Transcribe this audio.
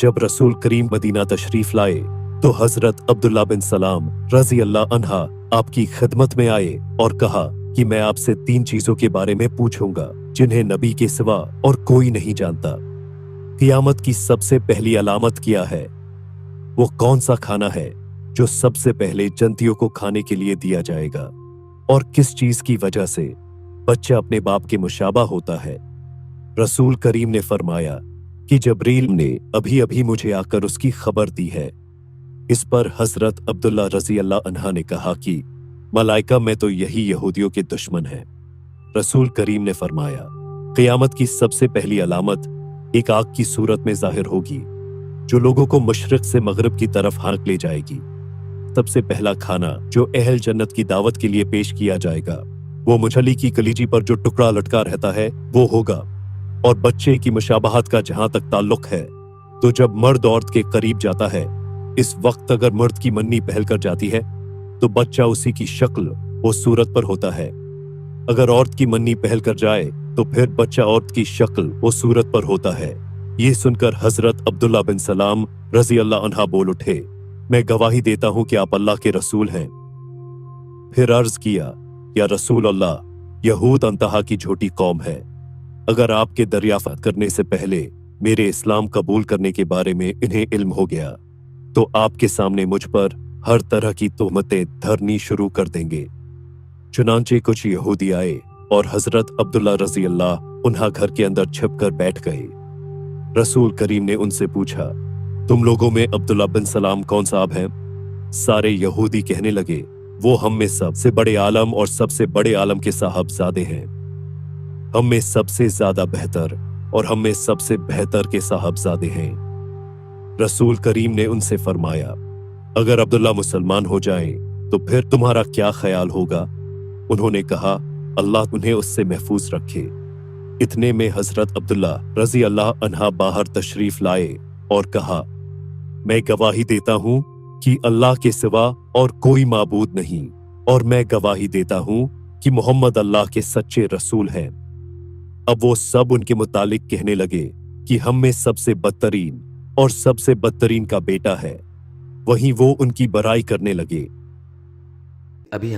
जब रसूल करीम मदीना तशरीफ लाए तो हजरत अब्दुल्ला बिन सलाम रजी अल्लाह अन्हा आपकी खिदमत में आए और कहा कि मैं आपसे 3 चीजों के बारे में पूछूंगा जिन्हें नबी के सिवा और कोई नहीं जानता। क़ियामत की सबसे पहली अलामत क्या है? वो कौन सा खाना है जो सबसे पहले जंतियों को खाने के लिए दिया जाएगा? और किस चीज की वजह से बच्चा अपने बाप के मुशाबा होता है? रसूल करीम ने फरमाया कि जबरील ने अभी अभी मुझे आकर उसकी खबर दी है। इस पर हजरत अब्दुल्ला रजी अल्लाह अन्हा ने कहा कि मलाइका में तो यही यहूदियों के दुश्मन है। रसूल करीम ने फरमाया क़ियामत की सबसे पहली अलामत एक आग की सूरत में जाहिर होगी जो लोगों को मशरिक से मगरिब की तरफ हाँक ले जाएगी। सबसे पहला खाना जो अहल जन्नत की दावत के लिए पेश किया जाएगा वो मछली की कलीजी पर जो टुकड़ा लटका रहता है वो होगा। और बच्चे की मुशाबहत का जहां तक ताल्लुक है तो जब मर्द औरत के करीब जाता है इस वक्त अगर मर्द की मन्नी पहल कर जाती है तो बच्चा उसी की शक्ल वो सूरत पर होता है। अगर औरत की मन्नी पहल कर जाए तो फिर बच्चा औरत की शक्ल वो सूरत पर होता है। ये सुनकर हजरत अब्दुल्ला बिन सलाम रजी अल्लाह अन्हा बोल उठे, मैं गवाही देता हूं कि आप अल्लाह के रसूल हैं। फिर अर्ज किया, या रसूल अल्लाह, यहूद अंतहा की झूठी कौम है। अगर आपके दरियाफ्त करने से पहले मेरे इस्लाम कबूल करने के बारे में इन्हें इल्म हो गया तो आपके सामने मुझ पर हर तरह की तोहमतें धरनी शुरू कर देंगे। चुनांचे कुछ यहूदी आए और हजरत अब्दुल्ला रजी अल्लाह उन्हा घर के अंदर छिप कर बैठ गए। रसूल करीम ने उनसे पूछा, तुम लोगों में अब्दुल्ला बिन सलाम कौन साहब हैं? सारे यहूदी कहने लगे, वो हम में सबसे बड़े आलम और सबसे बड़े आलम के साहबजादे हैं। हम में सबसे ज्यादा बेहतर और हम में सबसे बेहतर के साहबजादे हैं। रसूल करीम ने उनसे फरमाया, अगर अब्दुल्ला मुसलमान हो जाए तो फिर तुम्हारा क्या ख्याल होगा? उन्होंने कहा, अल्लाह उन्हें उससे महफूज रखे। इतने में हजरत अब्दुल्ला रजी अल्लाह अन्हा बाहर तशरीफ लाए और कहा, मैं गवाही देता हूं कि अल्लाह के सिवा और कोई माबूद नहीं, और मैं गवाही देता हूं कि मोहम्मद अल्लाह के सच्चे रसूल हैं। अब वो सब उनके मुतालिक कहने लगे कि हम में सबसे बदतरीन और सबसे बदतरीन का बेटा है। वहीं वो उनकी बड़ाई करने लगे। अभी